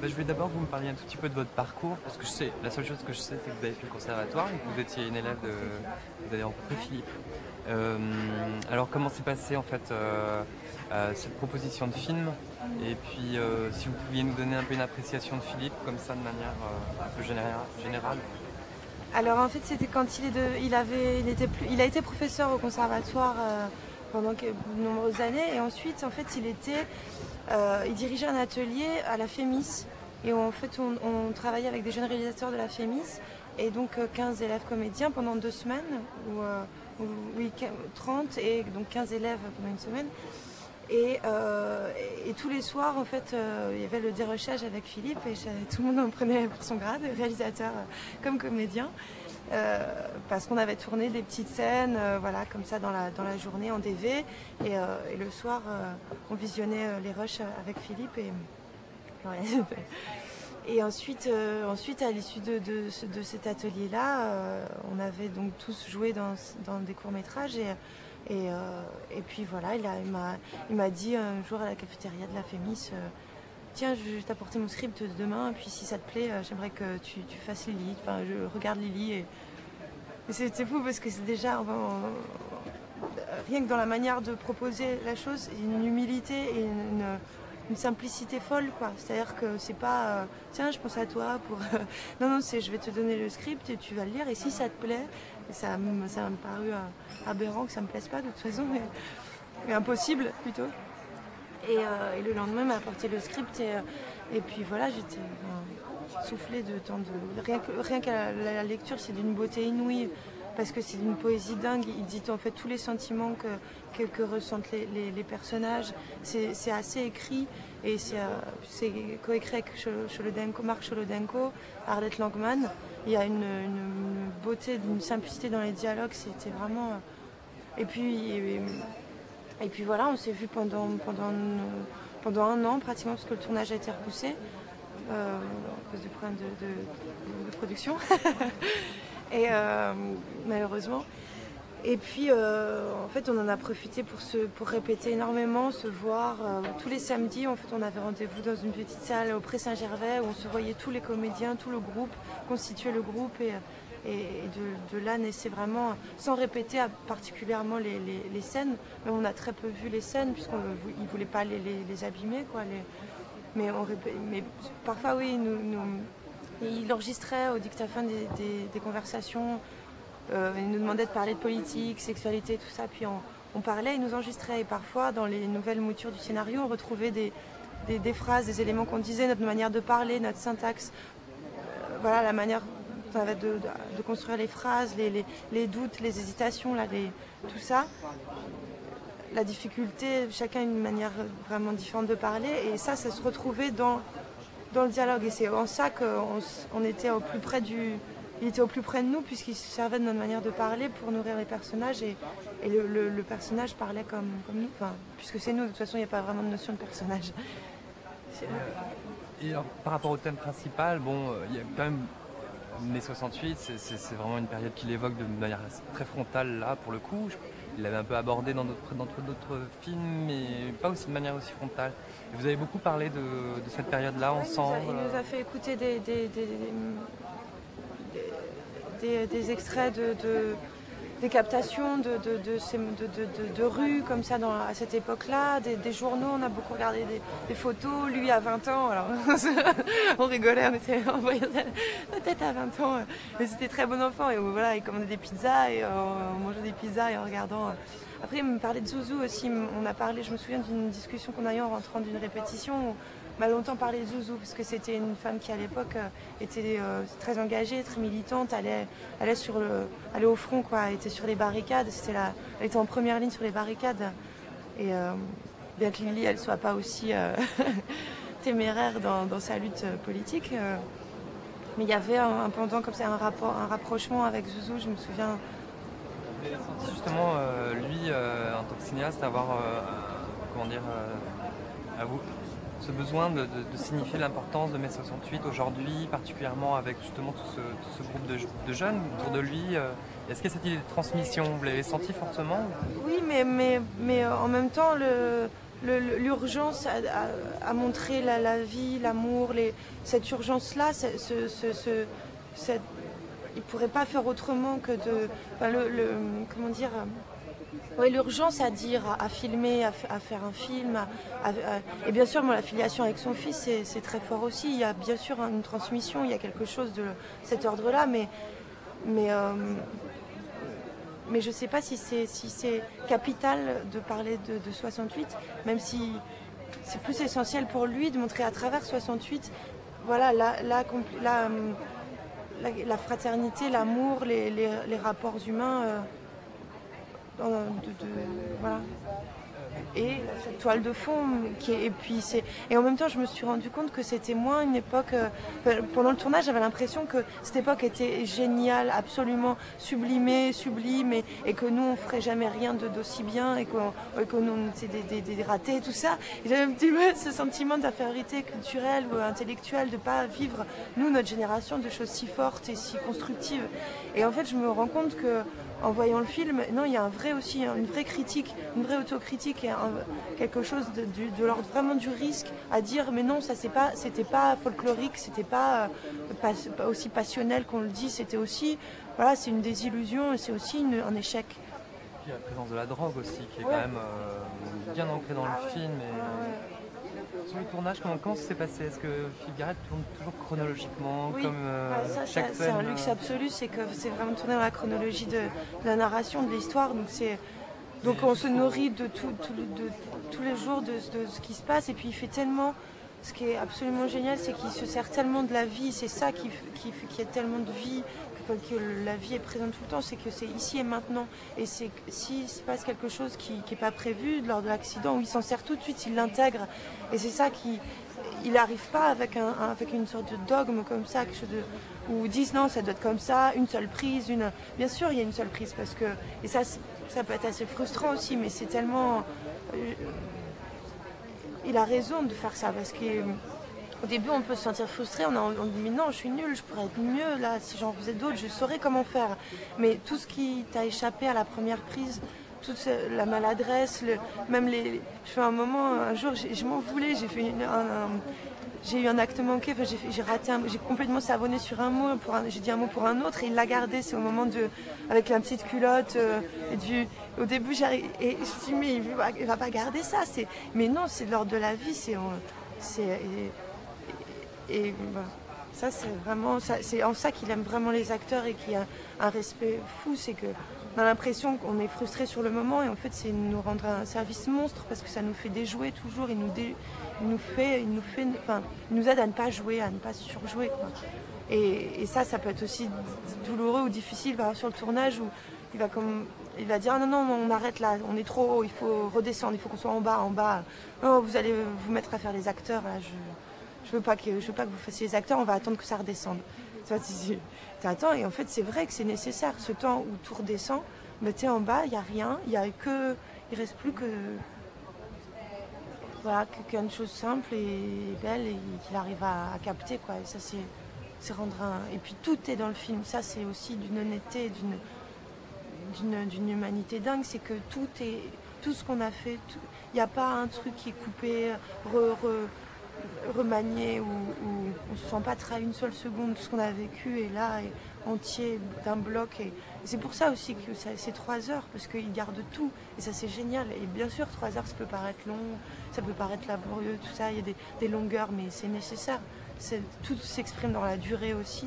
Je voulais d'abord que vous me parliez un tout petit peu de votre parcours, parce que je sais, la seule chose que je sais, c'est que vous avez fait le conservatoire et que vous étiez une élève de... Vous avez rencontré Philippe. Alors comment s'est passée en fait cette proposition de film? Et puis si vous pouviez nous donner un peu une appréciation de Philippe, comme ça de manière un peu générale. Alors en fait c'était quand il a été professeur au conservatoire pendant de nombreuses années et ensuite en fait il dirigeait un atelier à la FEMIS et en fait on travaillait avec des jeunes réalisateurs de la FEMIS et donc 15 élèves comédiens pendant 2 semaines oui, 30 et donc 15 élèves pendant une semaine. Et tous les soirs, en fait, il y avait le dérochage avec Philippe et tout le monde en prenait pour son grade, réalisateur comme comédien, parce qu'on avait tourné des petites scènes, voilà, comme ça dans la journée en DV, et le soir, on visionnait les rushs avec Philippe ouais. Et ensuite, à l'issue de cet atelier-là, on avait donc tous joué dans des courts-métrages et puis voilà, il m'a dit un jour à la cafétéria de la FEMIS, tiens, je vais t'apporter mon script de demain, puis si ça te plaît, j'aimerais que tu fasses Lily, enfin je regarde Lily et c'était fou parce que c'est déjà, rien que dans la manière de proposer la chose, une humilité et une simplicité folle, quoi. C'est-à-dire que c'est pas tiens, je pense à toi pour. Non, non, c'est je vais te donner le script et tu vas le lire et si ça te plaît, ça m'a paru aberrant que ça me plaise pas de toute façon, mais impossible plutôt. Et le lendemain, il m'a apporté le script et puis voilà, j'étais soufflée de tant de. Rien qu'à la lecture, c'est d'une beauté inouïe parce que c'est d'une poésie dingue. Il dit en fait tous les sentiments que ressentent les personnages. C'est assez écrit et c'est coécrit avec Marc Cholodenko, Arlette Langman. Il y a une beauté, une simplicité dans les dialogues. C'était vraiment. Et puis voilà, on s'est vu pendant un an pratiquement parce que le tournage a été repoussé à cause du problème de production. Et malheureusement. Et puis en fait on en a profité pour répéter énormément, se voir. Tous les samedis en fait on avait rendez-vous dans une petite salle au Pré Saint-Gervais où on se voyait tous les comédiens, tout le groupe, constituer le groupe et de là naissait vraiment, sans répéter particulièrement les scènes, mais on a très peu vu les scènes puisqu'on ne voulait pas les abîmer, quoi, mais parfois oui, il enregistrait au dictaphone des conversations, il nous demandait de parler de politique, sexualité, tout ça, puis on parlait, il nous enregistrait et parfois dans les nouvelles moutures du scénario on retrouvait des phrases, des éléments qu'on disait, notre manière de parler, notre syntaxe, voilà la manière de construire les phrases, les doutes, les hésitations, là, tout ça. La difficulté, chacun a une manière vraiment différente de parler, et ça se retrouvait dans le dialogue. Et c'est en ça qu'on était au plus près il était au plus près de nous, puisqu'il se servait de notre manière de parler pour nourrir les personnages, et le personnage parlait comme nous, enfin, puisque c'est nous, de toute façon, il n'y a pas vraiment de notion de personnage. Et alors, par rapport au thème principal, il y a quand même mai 68, c'est vraiment une période qu'il évoque de manière très frontale là pour le coup. Il l'avait un peu abordé dans d'autres films, mais pas aussi de manière aussi frontale. Et vous avez beaucoup parlé de cette période-là ensemble. Il nous a fait écouter des extraits des captations de rues comme ça à cette époque-là, des journaux, on a beaucoup regardé des photos, lui à 20 ans, alors on rigolait, on voyait sa tête à 20 ans, mais c'était très bon enfant, et voilà, il commandait des pizzas, et on mangeait des pizzas, et en regardant. Après il me parlait de Zouzou aussi, on a parlé, je me souviens d'une discussion qu'on a eue en rentrant d'une répétition, où on m'a longtemps parlé de Zouzou, parce que c'était une femme qui à l'époque était très engagée, très militante, allait au front, quoi, elle était sur les barricades, elle était en première ligne sur les barricades. Et bien que Lily elle soit pas aussi téméraire dans sa lutte politique, mais il y avait un pendant comme ça, un rapprochement avec Zouzou, je me souviens. Justement, lui, en tant que cinéaste, avoir à vous, ce besoin de signifier l'importance de mai 68 aujourd'hui, particulièrement avec justement tout ce groupe de jeunes autour de lui. Est-ce qu'il y a cette idée de transmission, vous l'avez senti fortement? Oui, mais en même temps, l'urgence à montrer la vie, l'amour, cette urgence-là, il ne pourrait pas faire autrement que de... Enfin, comment dire ouais, l'urgence à dire, à filmer, à faire un film. Et bien sûr, moi, la filiation avec son fils, c'est très fort aussi. Il y a bien sûr une transmission, il y a quelque chose de cet ordre-là, mais je ne sais pas si c'est capital de parler de 68, même si c'est plus essentiel pour lui de montrer à travers 68 voilà, la fraternité, l'amour, les rapports humains. Voilà. Et cette toile de fond et en même temps je me suis rendu compte que c'était moins une époque pendant le tournage j'avais l'impression que cette époque était géniale, absolument sublimée, sublime et que nous on ferait jamais rien d'aussi bien et que nous on était des ratés, tout ça. Et j'avais un petit peu ce sentiment d'infériorité culturelle ou intellectuelle de pas vivre nous notre génération de choses si fortes et si constructives. Et en fait je me rends compte que en voyant le film, non, il y a une vraie critique, une vraie autocritique et quelque chose de l'ordre vraiment du risque à dire mais non, ça c'était pas folklorique, c'était pas aussi passionnel qu'on le dit, c'était aussi, voilà, c'est une désillusion et c'est aussi un échec. Il y a la présence de la drogue aussi qui est quand même bien ancrée dans le film. Sur le tournage, comment ça s'est passé? Est-ce que Philippe Garrett tourne toujours chronologiquement oui. Comme chaque scène c'est un luxe absolu, c'est que c'est vraiment tourné dans la chronologie de la narration, de l'histoire. Donc on se nourrit de tous les jours de ce qui se passe. Et puis il fait tellement... Ce qui est absolument génial, c'est qu'il se sert tellement de la vie. C'est ça qui fait qu'il y a tellement de vie, que la vie est présente tout le temps. C'est que c'est ici et maintenant. Et c'est s'il se passe quelque chose qui n'est pas prévu lors de l'accident, où il s'en sert tout de suite, il l'intègre. Et c'est ça il n'arrive pas avec une sorte de dogme comme ça, quelque chose où ils disent non, ça doit être comme ça, une seule prise. Bien sûr, il y a une seule prise. Et ça peut être assez frustrant aussi, mais c'est tellement... il a raison de faire ça parce qu'au début on peut se sentir frustré, on dit mais non je suis nulle, je pourrais être mieux là, si j'en faisais d'autres je saurais comment faire. Mais tout ce qui t'a échappé à la première prise, toute la maladresse, je fais un jour je m'en voulais, j'ai eu un acte manqué, j'ai raté j'ai complètement savonné sur un mot, j'ai dit un mot pour un autre et il l'a gardé, c'est au moment avec la petite culotte au début et je me suis dit mais il va pas garder ça, mais non, c'est de l'ordre de la vie, et voilà. Ça c'est vraiment c'est en ça qu'il aime vraiment les acteurs et qu'il y a un respect fou, c'est que on a l'impression qu'on est frustré sur le moment et en fait c'est nous rendre un service monstre parce que ça nous fait déjouer toujours, il nous aide à ne pas jouer, à ne pas surjouer quoi. Et ça peut être aussi douloureux ou difficile par exemple, sur le tournage où il va dire non, on arrête là, on est trop haut, il faut redescendre, il faut qu'on soit en bas. Non, vous allez vous mettre à faire les acteurs là, je veux pas que vous fassiez les acteurs, on va attendre que ça redescende. T'attends et en fait c'est vrai que c'est nécessaire ce temps où tout redescend, mais t'es en bas, il n'y a rien, il reste plus que voilà, qu'une chose simple et belle et qu'il arrive à capter quoi. Et ça c'est rendre et puis tout est dans le film, ça c'est aussi d'une honnêteté, d'une humanité dingue, c'est que tout ce qu'on a fait, il n'y a pas un truc qui est coupé, remanié, où on ne se sent pas trahi une seule seconde, tout ce qu'on a vécu est là, entier, d'un bloc. Et c'est pour ça aussi que c'est 3 heures, parce qu'ils gardent tout, et ça c'est génial. Et bien sûr, 3 heures, ça peut paraître long, ça peut paraître laborieux, tout ça, il y a des longueurs, mais c'est nécessaire. Tout s'exprime dans la durée aussi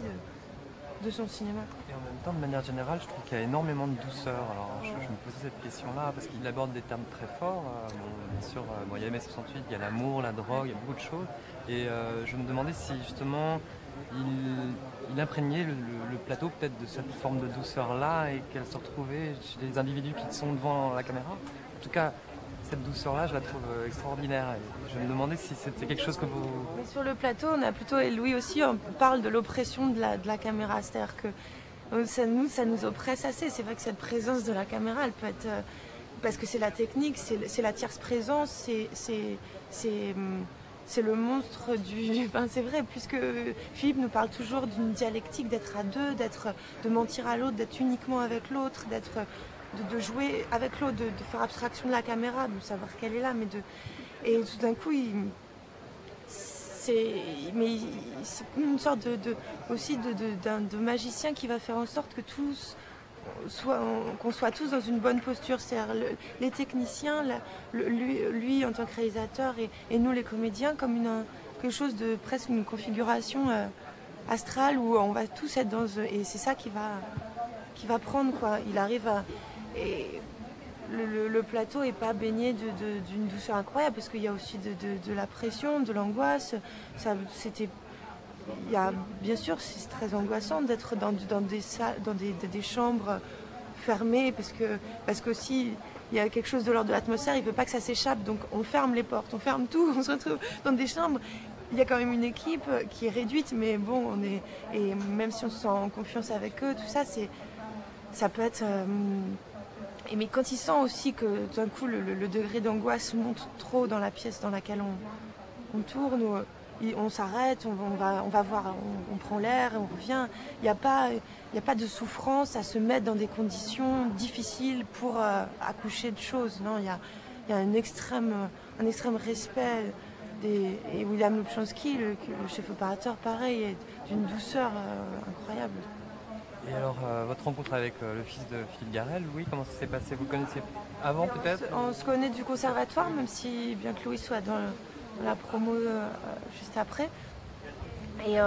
de son cinéma. Et en même temps, de manière générale, je trouve qu'il y a énormément de douceur. Alors, je me posais cette question-là parce qu'il aborde des termes très forts. Bien sûr, il y a mai 68, il y a l'amour, la drogue, il y a beaucoup de choses. Et je me demandais si justement il imprégnait le plateau peut-être de cette forme de douceur-là et qu'elle se retrouvait chez les individus qui sont devant la caméra. En tout cas, cette douceur-là, je la trouve extraordinaire. Et je me demandais si c'était quelque chose que vous... Mais sur le plateau, on a plutôt, et Louis aussi, on parle de l'oppression de la caméra. C'est-à-dire que ça nous oppresse assez. C'est vrai que cette présence de la caméra, elle peut être... parce que c'est la technique, c'est la tierce présence, c'est le monstre du... Enfin, c'est vrai, puisque Philippe nous parle toujours d'une dialectique, d'être à deux, de mentir à l'autre, d'être uniquement avec l'autre, de jouer avec l'autre, de faire abstraction de la caméra, de savoir qu'elle est là, mais Et tout d'un coup, c'est une sorte aussi de magicien qui va faire en sorte que qu'on soit tous dans une bonne posture. C'est-à-dire les techniciens, lui en tant que réalisateur et nous les comédiens, comme quelque chose de presque une configuration astrale où on va tous être et c'est ça qui va prendre, quoi. Il arrive à... Et le plateau n'est pas baigné d'une douceur incroyable parce qu'il y a aussi de la pression, de l'angoisse. Bien sûr, c'est très angoissant d'être dans des salles, dans des chambres fermées parce qu'aussi il y a quelque chose de l'ordre de l'atmosphère, il ne veut pas que ça s'échappe, donc on ferme les portes, on ferme tout, on se retrouve dans des chambres. Il y a quand même une équipe qui est réduite, mais bon, et même si on se sent en confiance avec eux, tout ça, ça peut être... mais quand il sent aussi que d'un coup le degré d'angoisse monte trop dans la pièce dans laquelle on tourne, on s'arrête, on va voir, on prend l'air, on revient. Il n'y a pas de souffrance à se mettre dans des conditions difficiles pour accoucher de choses. Non, il y a un extrême respect. Et William Lubchansky, le chef opérateur, pareil, est d'une douceur incroyable. Et alors, votre rencontre avec le fils de Philippe Garrel, Louis, comment ça s'est passé? Vous le connaissiez avant peut-être? On se connaît du conservatoire, même si bien que Louis soit dans la promo juste après. Et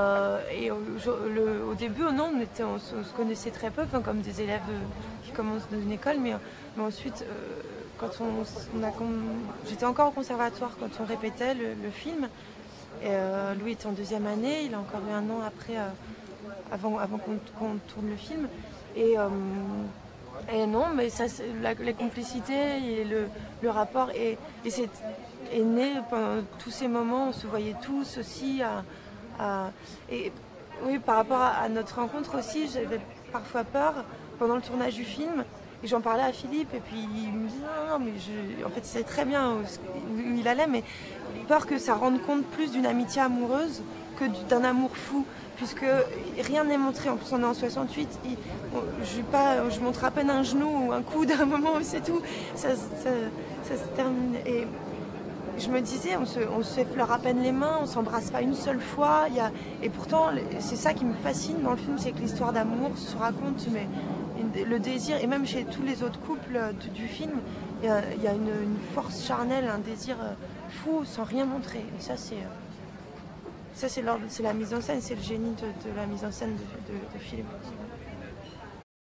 au début, non, on se connaissait très peu, comme des élèves qui commencent dans une école, mais ensuite, quand j'étais encore au conservatoire quand on répétait le film. Et Louis était en deuxième année, il a encore eu un an après, avant qu'on tourne le film. Et non, mais ça, la complicité et le rapport est né pendant tous ces moments. On se voyait tous aussi. Et oui, par rapport à notre rencontre aussi, j'avais parfois peur pendant le tournage du film. Et j'en parlais à Philippe, et puis il me dit non, mais en fait, il savait très bien où il allait, mais peur que ça rende compte plus d'une amitié amoureuse que d'un amour fou, puisque rien n'est montré. En plus, on est en 68, je montre à peine un genou ou un coude à un moment, c'est tout. Ça se termine. Et je me disais, on se effleure à peine les mains, on s'embrasse pas une seule fois. Et pourtant, c'est ça qui me fascine dans le film, c'est que l'histoire d'amour se raconte, mais le désir, et même chez tous les autres couples du film, il y a une force charnelle, un désir fou sans rien montrer. Et ça, c'est la mise en scène, c'est le génie de la mise en scène de Philippe.